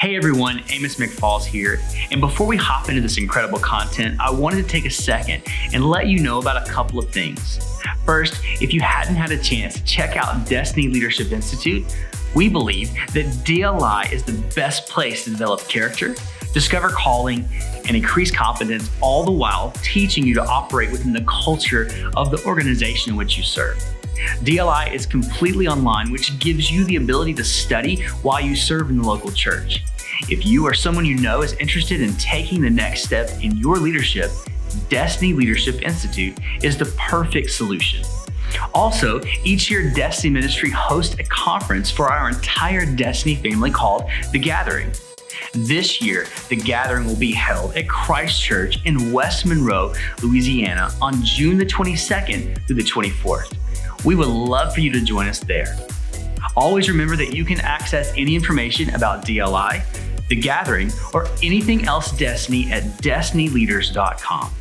Hey everyone, Amos McFalls here. And before we hop into this incredible content, I wanted to take a second and let you know about a couple of things. First, if you hadn't had a chance to check out Destiny Leadership Institute, we believe that DLI is the best place to develop character, discover calling, and increase competence, all the while teaching you to operate within the culture of the organization in which you serve. DLI is completely online, which gives you the ability to study while you serve in the local church. If you or someone you know is interested in taking the next step in your leadership, Destiny Leadership Institute is the perfect solution. Also, each year Destiny Ministry hosts a conference for our entire Destiny family called The Gathering. This year, The Gathering will be held at Christ Church in West Monroe, Louisiana on June the 22nd through the 24th. We would love for you to join us there. Always remember that you can access any information about DLI, The Gathering, or anything else Destiny at destinyleaders.com.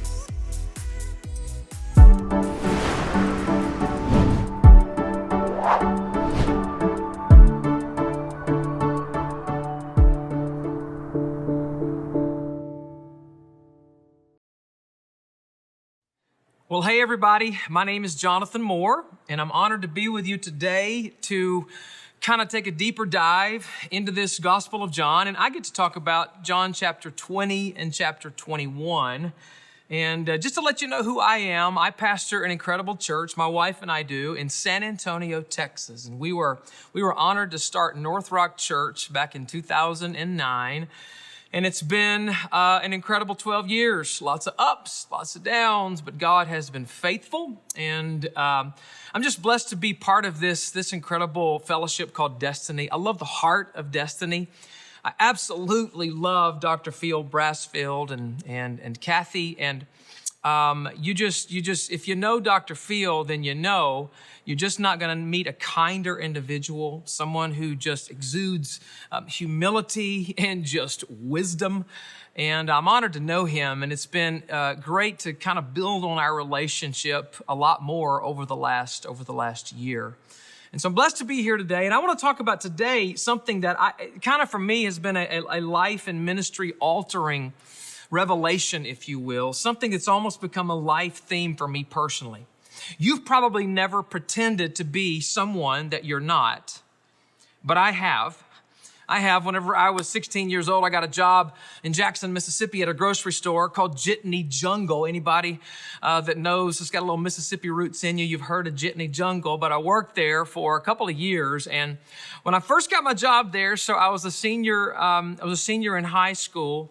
Well, hey everybody, my name is Jonathan Moore, and I'm honored to be with you today to kind of take a deeper dive into this Gospel of John, and I get to talk about John chapter 20 and chapter 21. And just to let you know who I am, I pastor an incredible church, my wife and I do, in San Antonio, Texas. And we were honored to start NorthRock Church back in 2009. And it's been an incredible 12 years, lots of ups, lots of downs, but God has been faithful. And I'm just blessed to be part of this incredible fellowship called Destiny. I love the heart of Destiny. I absolutely love Dr. Field Brassfield and Kathy. And you just, if you know Dr. Field, then you know you're just not going to meet a kinder individual, someone who just exudes humility and just wisdom. And I'm honored to know him. And it's been great to kind of build on our relationship a lot more over the last year. And so I'm blessed to be here today. And I want to talk about today something that kind of for me has been a life and ministry altering revelation, if you will, something that's almost become a life theme for me personally. You've probably never pretended to be someone that you're not, but I have. Whenever I was 16 years old, I got a job in Jackson, Mississippi at a grocery store called Jitney Jungle. Anybody that knows, it's got a little Mississippi roots in you, you've heard of Jitney Jungle, but I worked there for a couple of years. And when I first got my job there, so I was a senior in high school.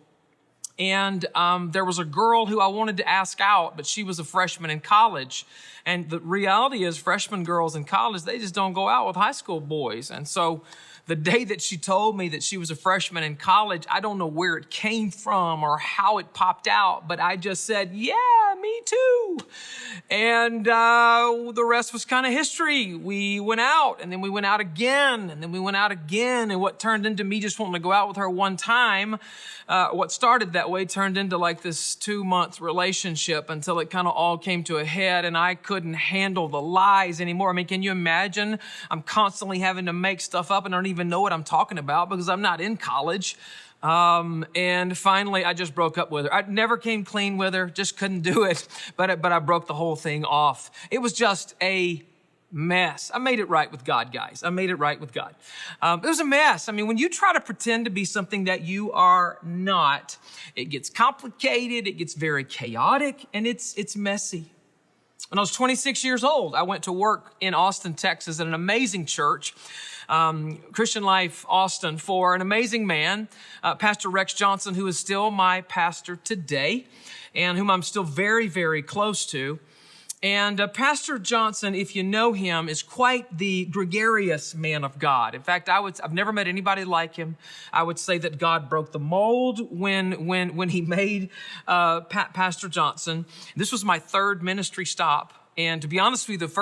And there was a girl who I wanted to ask out, but she was a freshman in college. And the reality is freshman girls in college, they just don't go out with high school boys. And so the day that she told me that she was a freshman in college, I don't know where it came from or how it popped out, but I just said, yeah, me too. And the rest was kind of history. We went out, and then we went out again, and then we went out again. And what turned into me just wanting to go out with her one time, what started that way turned into like this 2-month relationship until it kind of all came to a head, and I couldn't handle the lies anymore. I mean, can you imagine? I'm constantly having to make stuff up and I don't even know what I'm talking about because I'm not in college. And finally, I just broke up with her. I never came clean with her, just couldn't do it. But I broke the whole thing off. It was just a mess. I made it right with God, guys. I made it right with God. It was a mess. I mean, when you try to pretend to be something that you are not, it gets complicated, it gets very chaotic, and it's messy. When I was 26 years old, I went to work in Austin, Texas at an amazing church, Christian Life Austin, for an amazing man, Pastor Rex Johnson, who is still my pastor today and whom I'm still very, very close to. And Pastor Johnson, if you know him, is quite the gregarious man of God. In fact, I've never met anybody like him. I would say that God broke the mold when he made Pastor Johnson. This was my third ministry stop. And to be honest with you, the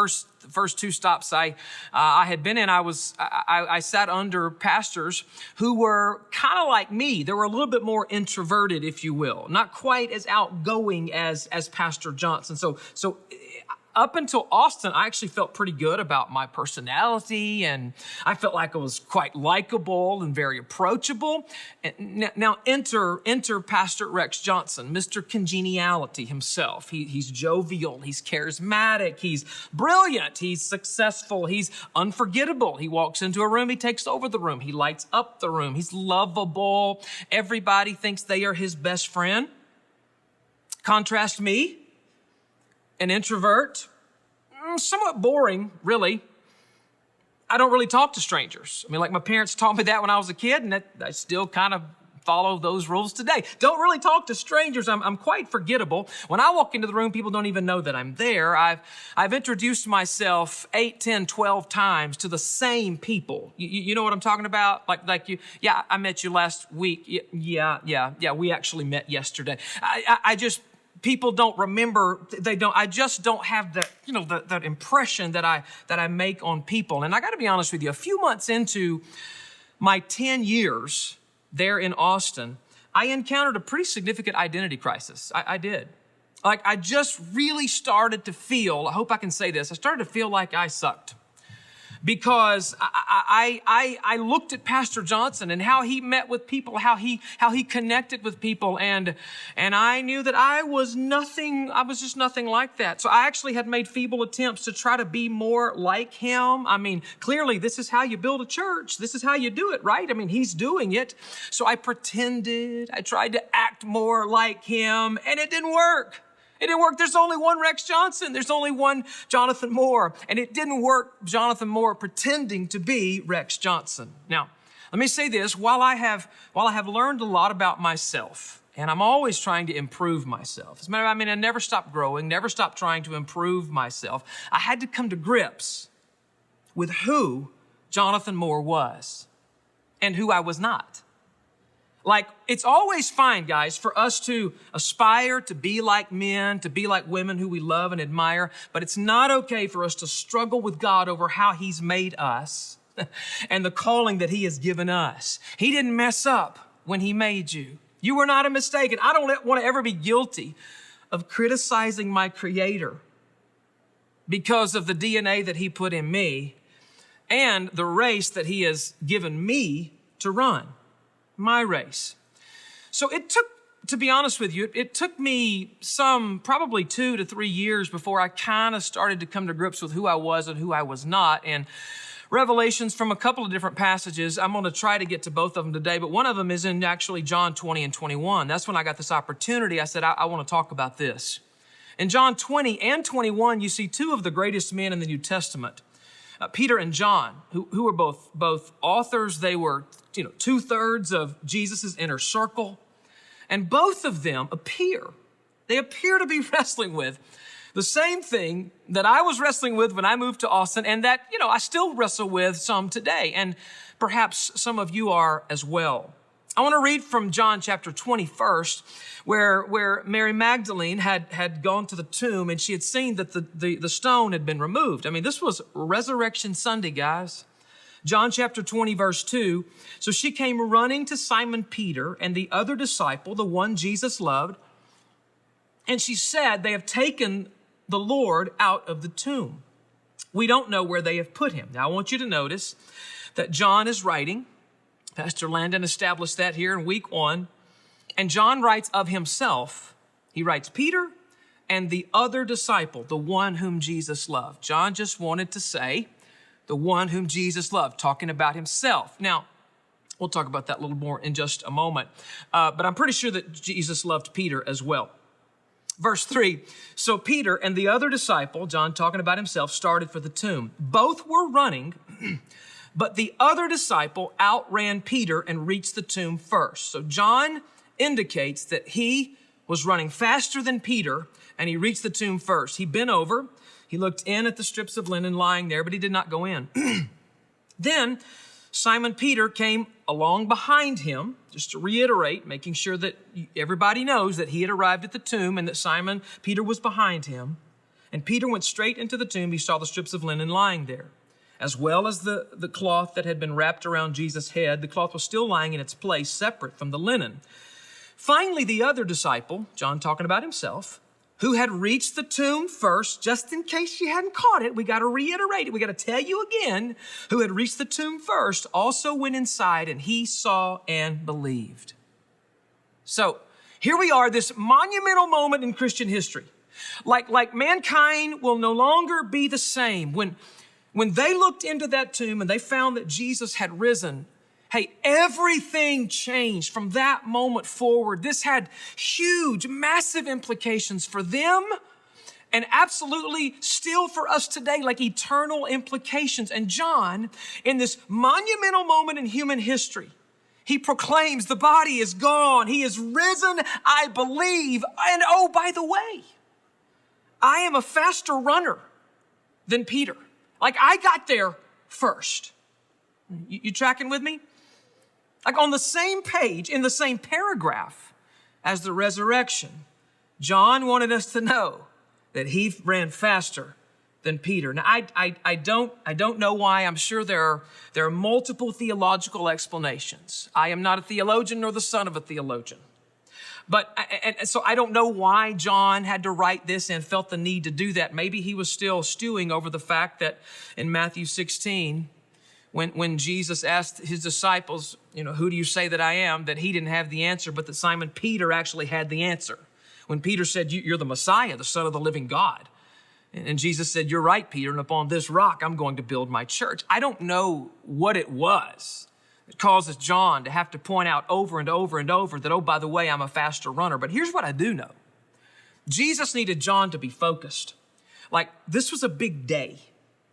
first two stops I had been in, I sat under pastors who were kind of like me. They were a little bit more introverted, if you will, not quite as outgoing as Pastor Johnson. So up until Austin, I actually felt pretty good about my personality, and I felt like I was quite likable and very approachable. And now enter Pastor Rex Johnson, Mr. Congeniality himself. He's jovial, he's charismatic, he's brilliant, he's successful, he's unforgettable. He walks into a room, he takes over the room, he lights up the room, he's lovable. Everybody thinks they are his best friend. Contrast me, an introvert, somewhat boring, really. I don't really talk to strangers. I mean, like my parents taught me that when I was a kid, and I still kind of follow those rules today. Don't really talk to strangers. I'm quite forgettable. When I walk into the room, people don't even know that I'm there. I've introduced myself 8, 10, 12 times to the same people. You know what I'm talking about? Like you, yeah, I met you last week. Yeah, we actually met yesterday. People don't remember, I just don't have that impression that I make on people. And I gotta be honest with you, a few months into my 10 years there in Austin, I encountered a pretty significant identity crisis. I did. Like, I just really started to feel, I hope I can say this, I started to feel like I sucked. Because I looked at Pastor Johnson and how he met with people, how he connected with people, and I knew that I was just nothing like that. So I actually had made feeble attempts to try to be more like him. I mean, clearly this is how you build a church. This is how you do it, right? I mean, he's doing it. So I pretended, I tried to act more like him, and it didn't work. It didn't work. There's only one Rex Johnson. There's only one Jonathan Moore. And it didn't work, Jonathan Moore pretending to be Rex Johnson. Now, let me say this. While I have learned a lot about myself, and I'm always trying to improve myself. As a matter of fact, I never stopped growing, never stopped trying to improve myself. I had to come to grips with who Jonathan Moore was and who I was not. Like, it's always fine, guys, for us to aspire to be like men, to be like women who we love and admire, but it's not okay for us to struggle with God over how he's made us and the calling that he has given us. He didn't mess up when he made you. You were not a mistake, and I don't want to ever be guilty of criticizing my Creator because of the DNA that he put in me and the race that he has given me to run. My race. So it took, to be honest with you, it took me probably 2 to 3 years before I kind of started to come to grips with who I was and who I was not. And revelations from a couple of different passages, I'm going to try to get to both of them today, but one of them is in actually John 20 and 21. That's when I got this opportunity. I said, I want to talk about this. In John 20 and 21, you see two of the greatest men in the New Testament, Peter and John, who were both authors. They were 2/3 of Jesus's inner circle. And both of them appear to be wrestling with the same thing that I was wrestling with when I moved to Austin, and that, I still wrestle with some today. And perhaps some of you are as well. I want to read from John chapter 20 first, where Mary Magdalene had gone to the tomb and she had seen that the stone had been removed. I mean, this was Resurrection Sunday, guys. John chapter 20, verse 2. So she came running to Simon Peter and the other disciple, the one Jesus loved, and she said, "They have taken the Lord out of the tomb. We don't know where they have put him." Now, I want you to notice that John is writing. Pastor Landon established that here in week 1. And John writes of himself. He writes Peter and the other disciple, the one whom Jesus loved. John just wanted to say the one whom Jesus loved, talking about himself. Now, we'll talk about that a little more in just a moment. But I'm pretty sure that Jesus loved Peter as well. Verse 3, so Peter and the other disciple, John talking about himself, started for the tomb. Both were running, but the other disciple outran Peter and reached the tomb first. So John indicates that he was running faster than Peter and he reached the tomb first. He bent over, he looked in at the strips of linen lying there, but he did not go in. Then Simon Peter came along behind him, just to reiterate, making sure that everybody knows that he had arrived at the tomb and that Simon Peter was behind him. And Peter went straight into the tomb. He saw the strips of linen lying there, as well as the cloth that had been wrapped around Jesus' head. The cloth was still lying in its place, separate from the linen. Finally, the other disciple, John talking about himself, who had reached the tomb first, just in case you hadn't caught it, we got to reiterate it. We got to tell you again, who had reached the tomb first also went inside, and he saw and believed. So here we are, this monumental moment in Christian history. Like mankind will no longer be the same. When they looked into that tomb and they found that Jesus had risen, hey, everything changed from that moment forward. This had huge, massive implications for them and absolutely still for us today, like eternal implications. And John, in this monumental moment in human history, he proclaims the body is gone. He is risen, I believe. And oh, by the way, I am a faster runner than Peter. Like I got there first. You tracking with me? Like on the same page, in the same paragraph as the resurrection, John wanted us to know that he ran faster than Peter. Now, I don't know why. I'm sure there are multiple theological explanations. I am not a theologian nor the son of a theologian. But, and so I don't know why John had to write this and felt the need to do that. Maybe he was still stewing over the fact that in Matthew 16, when Jesus asked his disciples, who do you say that I am? That he didn't have the answer, but that Simon Peter actually had the answer. When Peter said, you're the Messiah, the Son of the living God. And Jesus said, you're right, Peter, and upon this rock, I'm going to build my church. I don't know what it was that causes John to have to point out over and over and over that, oh, by the way, I'm a faster runner. But here's what I do know. Jesus needed John to be focused. Like this was a big day.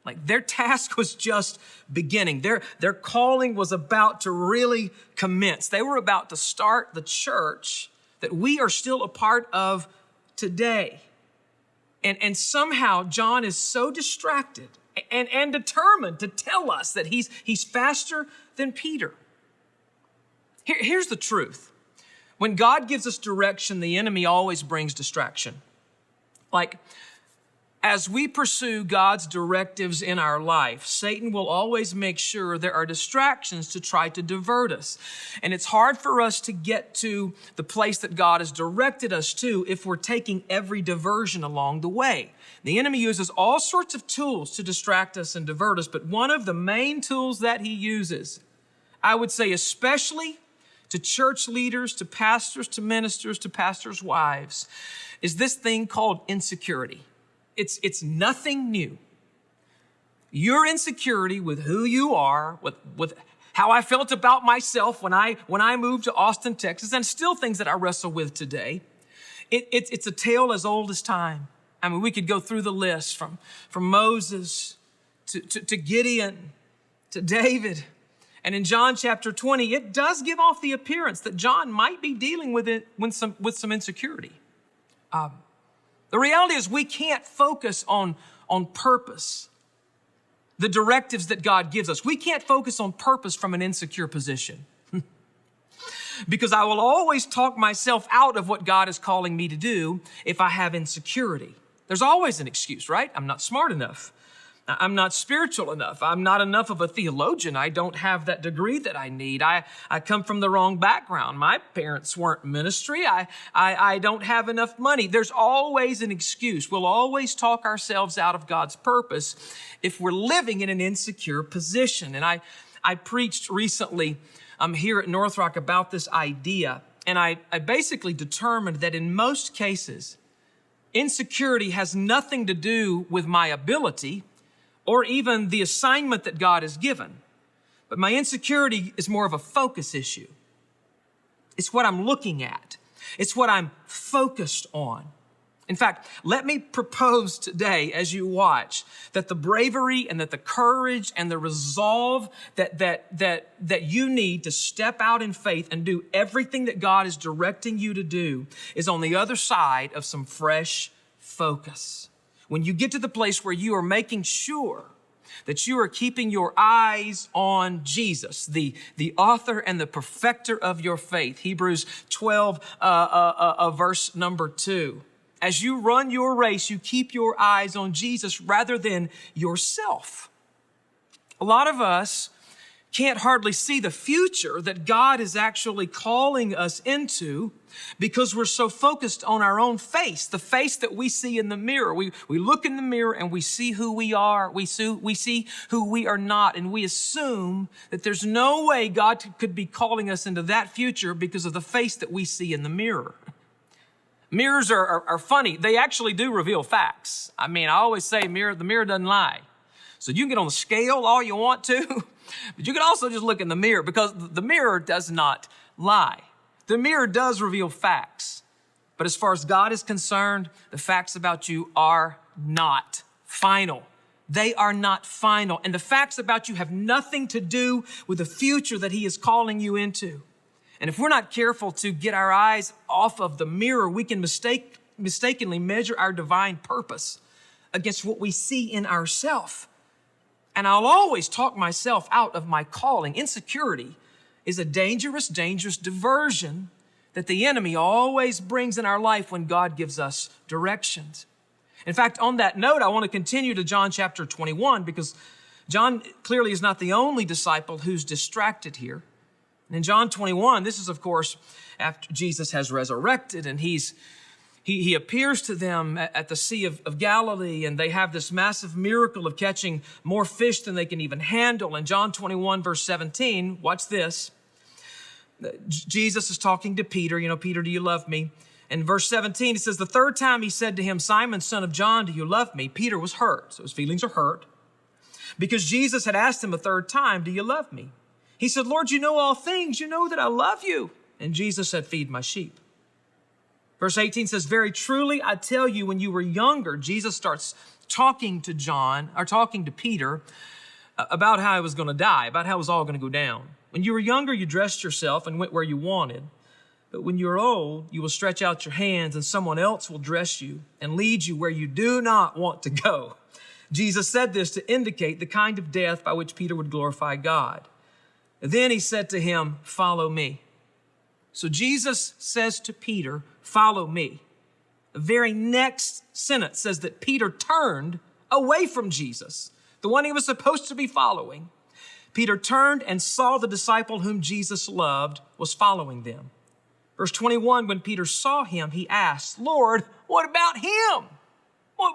Like their task was just beginning. Their calling was about to really commence. They were about to start the church that we are still a part of today. And somehow John is so distracted and determined to tell us that he's faster than Peter. Here's the truth. When God gives us direction, the enemy always brings distraction. Like, as we pursue God's directives in our life, Satan will always make sure there are distractions to try to divert us. And it's hard for us to get to the place that God has directed us to if we're taking every diversion along the way. The enemy uses all sorts of tools to distract us and divert us, but one of the main tools that he uses, I would say especially to church leaders, to pastors, to ministers, to pastors' wives, is this thing called insecurity. It's nothing new. Your insecurity with who you are, with how I felt about myself when I moved to Austin, Texas, and still things that I wrestle with today. It's a tale as old as time. I mean, we could go through the list from Moses to Gideon to David. And in John chapter 20, it does give off the appearance that John might be dealing with some insecurity. The reality is we can't focus on purpose, the directives that God gives us. We can't focus on purpose from an insecure position because I will always talk myself out of what God is calling me to do if I have insecurity. There's always an excuse, right? I'm not smart enough. I'm not spiritual enough. I'm not enough of a theologian. I don't have that degree that I need. I come from the wrong background. My parents weren't ministry. I don't have enough money. There's always an excuse. We'll always talk ourselves out of God's purpose if we're living in an insecure position. And I preached recently here at NorthRock about this idea. And I basically determined that in most cases, insecurity has nothing to do with my ability or even the assignment that God has given. But my insecurity is more of a focus issue. It's what I'm looking at. It's what I'm focused on. In fact, let me propose today as you watch that the bravery and that the courage and the resolve that you need to step out in faith and do everything that God is directing you to do is on the other side of some fresh focus. When you get to the place where you are making sure that you are keeping your eyes on Jesus, the author and the perfecter of your faith, Hebrews 12, verse number 2. As you run your race, you keep your eyes on Jesus rather than yourself. A lot of us can't hardly see the future that God is actually calling us into because we're so focused on our own face, the face that we see in the mirror. We look in the mirror and we see who we are. We see who we are not. And we assume that there's no way God could be calling us into that future because of the face that we see in the mirror. Mirrors are funny. They actually do reveal facts. I always say the mirror doesn't lie. So you can get on the scale all you want to, but you can also just look in the mirror because the mirror does not lie. The mirror does reveal facts. But as far as God is concerned, the facts about you are not final. They are not final. And the facts about you have nothing to do with the future that he is calling you into. And if we're not careful to get our eyes off of the mirror, we can mistakenly measure our divine purpose against what we see in ourselves. And I'll always talk myself out of my calling. Insecurity is a dangerous, dangerous diversion that the enemy always brings in our life when God gives us directions. In fact, on that note, I want to continue to John chapter 21 because John clearly is not the only disciple who's distracted here. And in John 21, this is, of course, after Jesus has resurrected and he appears to them at the Sea of Galilee, and they have this massive miracle of catching more fish than they can even handle. In John 21, verse 17, watch this. Jesus is talking to Peter. Peter, do you love me? In verse 17, he says, the third time he said to him, Simon, son of John, do you love me? Peter was hurt. So his feelings are hurt because Jesus had asked him a third time, do you love me? He said, Lord, you know all things. You know that I love you. And Jesus said, feed my sheep. Verse 18 says, very truly, I tell you, when you were younger, Jesus starts talking to Peter about how he was going to die, about how it was all going to go down. When you were younger, you dressed yourself and went where you wanted. But when you're old, you will stretch out your hands and someone else will dress you and lead you where you do not want to go. Jesus said this to indicate the kind of death by which Peter would glorify God. Then he said to him, follow me. So Jesus says to Peter, follow me. The very next sentence says that Peter turned away from Jesus, the one he was supposed to be following. Peter turned and saw the disciple whom Jesus loved was following them. Verse 21, when Peter saw him, he asked, Lord, what about him? What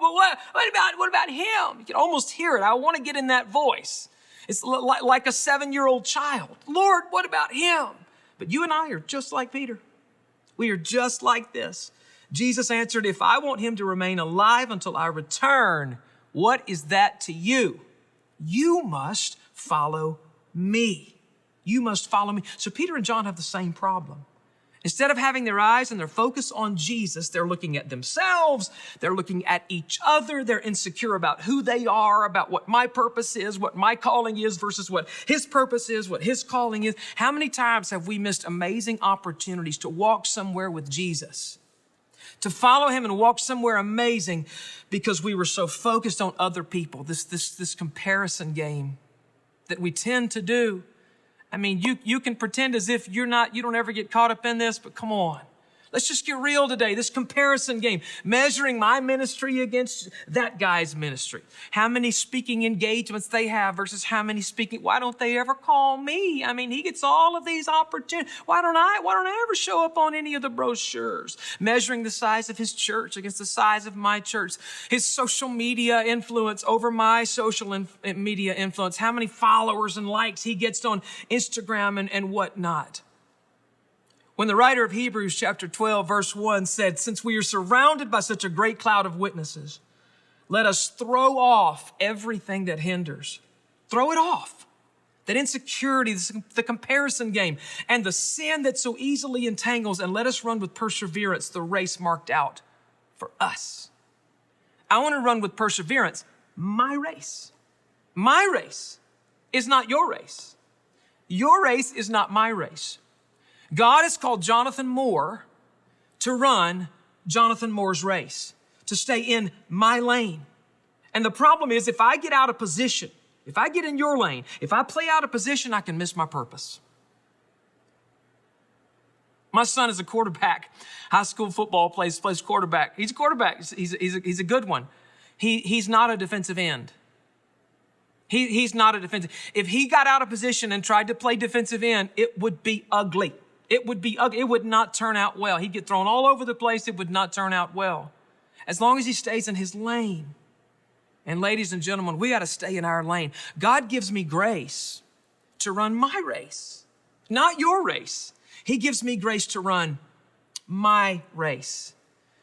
about him? You can almost hear it. I want to get in that voice. It's like a 7-year-old child. Lord, what about him? But you and I are just like Peter. We are just like this. Jesus answered, if I want him to remain alive until I return, what is that to you? You must follow me. You must follow me. So Peter and John have the same problem. Instead of having their eyes and their focus on Jesus, they're looking at themselves. They're looking at each other. They're insecure about who they are, about what my purpose is, what my calling is versus what his purpose is, what his calling is. How many times have we missed amazing opportunities to walk somewhere with Jesus, to follow him and walk somewhere amazing because we were so focused on other people, this comparison game that we tend to do. You can pretend as if you don't ever get caught up in this, but come on. Let's just get real today. This comparison game, measuring my ministry against that guy's ministry. How many speaking engagements they have versus how many speaking. Why don't they ever call me? He gets all of these opportunities. Why don't I ever show up on any of the brochures? Measuring the size of his church against the size of my church. His social media influence over my social media influence. How many followers and likes he gets on Instagram and whatnot. When the writer of Hebrews chapter 12, verse 1 said, since we are surrounded by such a great cloud of witnesses, let us throw off everything that hinders. Throw it off. That insecurity, the comparison game, and the sin that so easily entangles, and let us run with perseverance the race marked out for us. I want to run with perseverance my race. My race is not your race. Your race is not my race. God has called Jonathan Moore to run Jonathan Moore's race, to stay in my lane. And the problem is, if I get out of position, if I get in your lane, if I play out of position, I can miss my purpose. My son is a quarterback. High school football plays quarterback. He's a quarterback. He's a good one. He's not a defensive end. He's not a defensive. If he got out of position and tried to play defensive end, it would be ugly. It would be ugly. It would not turn out well. He'd get thrown all over the place. It would not turn out well. As long as he stays in his lane. And ladies and gentlemen, we got to stay in our lane. God gives me grace to run my race, not your race. He gives me grace to run my race.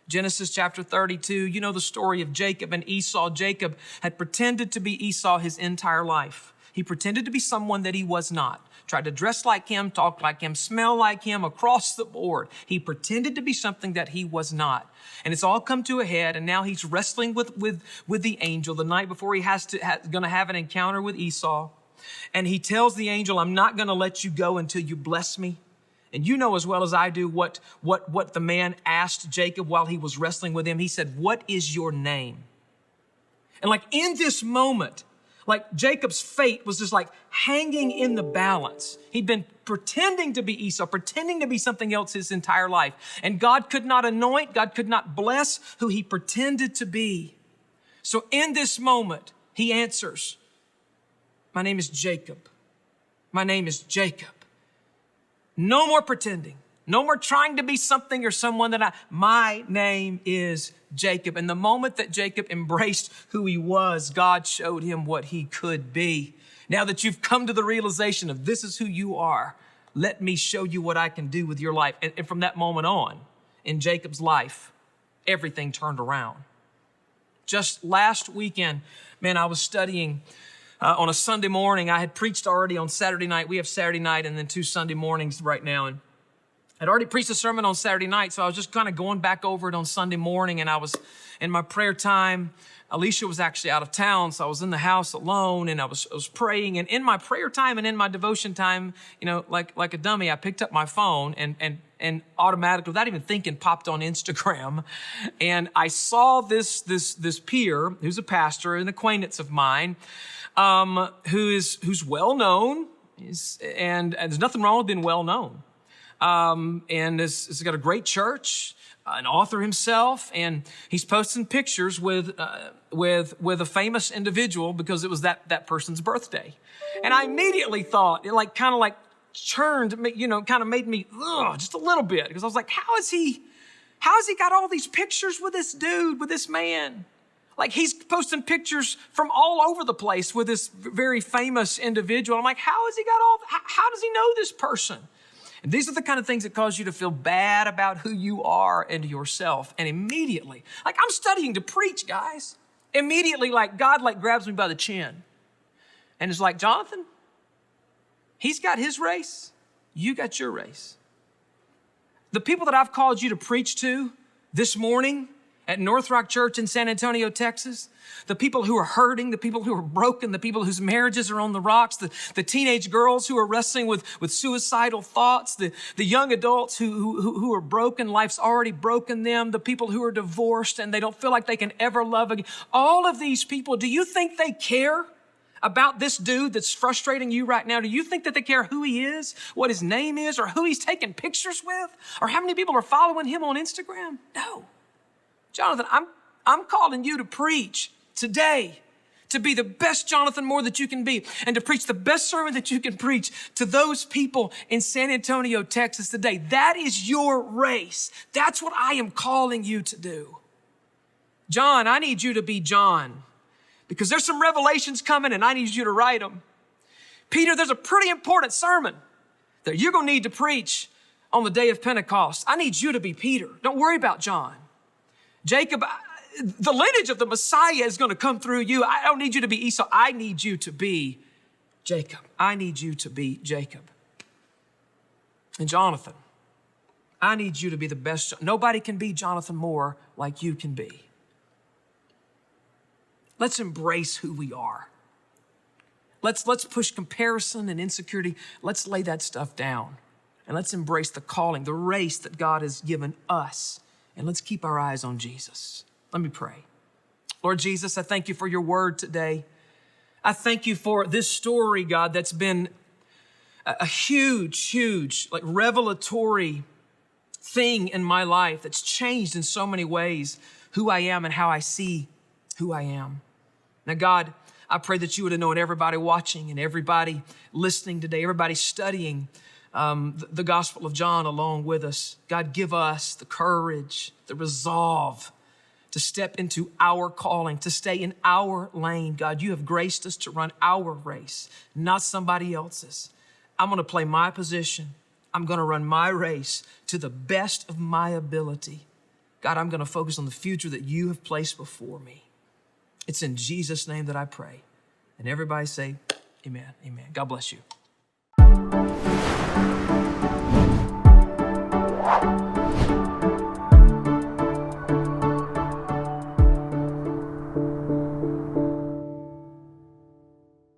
Genesis chapter 32, you know the story of Jacob and Esau. Jacob had pretended to be Esau his entire life. He pretended to be someone that he was not. Tried to dress like him, talk like him, smell like him across the board. He pretended to be something that he was not. And it's all come to a head, and now he's wrestling with the angel the night before he going to have an encounter with Esau. And he tells the angel, I'm not going to let you go until you bless me. And you know as well as I do what the man asked Jacob while he was wrestling with him. He said, what is your name? And like in this moment, like Jacob's fate was just like hanging in the balance. He'd been pretending to be Esau, pretending to be something else his entire life. And God could not anoint, God could not bless who he pretended to be. So in this moment, he answers, my name is Jacob. My name is Jacob. No more pretending. No more trying to be something or someone my name is Jacob. And the moment that Jacob embraced who he was, God showed him what he could be. Now that you've come to the realization of this is who you are, let me show you what I can do with your life. And from that moment on, in Jacob's life, everything turned around. Just last weekend, man, I was studying on a Sunday morning. I had preached already on Saturday night. We have Saturday night and then 2 Sunday mornings right now. And I'd already preached a sermon on Saturday night, so I was just kind of going back over it on Sunday morning. And I was in my prayer time. Alicia was actually out of town, so I was in the house alone, and I was praying. And in my prayer time and in my devotion time, you know, like a dummy, I picked up my phone and automatically, without even thinking, popped on Instagram. And I saw this peer, who's a pastor, an acquaintance of mine, who's well known, and there's nothing wrong with being well known. And has got a great church, an author himself, and he's posting pictures with a famous individual because it was that person's birthday. And I immediately thought, it kind of churned me, kind of made me just a little bit, because I was like, how has he got all these pictures with this dude, with this man? Like, he's posting pictures from all over the place with this very famous individual. I'm like, how has he got how does he know this person? And these are the kind of things that cause you to feel bad about who you are and yourself. And immediately, I'm studying to preach, guys. Immediately, God grabs me by the chin and is like, Jonathan, he's got his race. You got your race. The people that I've called you to preach to this morning at NorthRock Church in San Antonio, Texas, the people who are hurting, the people who are broken, the people whose marriages are on the rocks, the teenage girls who are wrestling with suicidal thoughts, the young adults who are broken, life's already broken them, the people who are divorced and they don't feel like they can ever love again. All of these people, do you think they care about this dude that's frustrating you right now? Do you think that they care who he is, what his name is, or who he's taking pictures with, or how many people are following him on Instagram? No. Jonathan, I'm calling you to preach today, to be the best Jonathan Moore that you can be, and to preach the best sermon that you can preach to those people in San Antonio, Texas today. That is your race. That's what I am calling you to do. John, I need you to be John, because there's some revelations coming and I need you to write them. Peter, there's a pretty important sermon that you're going to need to preach on the day of Pentecost. I need you to be Peter. Don't worry about John. Jacob, the lineage of the Messiah is going to come through you. I don't need you to be Esau. I need you to be Jacob. I need you to be Jacob. And Jonathan, I need you to be the best. Nobody can be Jonathan Moore like you can be. Let's embrace who we are. Let's push comparison and insecurity. Let's lay that stuff down. And let's embrace the calling, the race that God has given us. And let's keep our eyes on Jesus. Let me pray. Lord Jesus, I thank you for your word today. I thank you for this story, God, that's been a huge, revelatory thing in my life that's changed in so many ways who I am and how I see who I am. Now, God, I pray that you would anoint everybody watching and everybody listening today, everybody studying the Gospel of John along with us. God, give us the courage, the resolve to step into our calling, to stay in our lane. God, you have graced us to run our race, not somebody else's. I'm going to play my position. I'm going to run my race to the best of my ability. God, I'm going to focus on the future that you have placed before me. It's in Jesus' name that I pray. And everybody say, amen, amen. God bless you.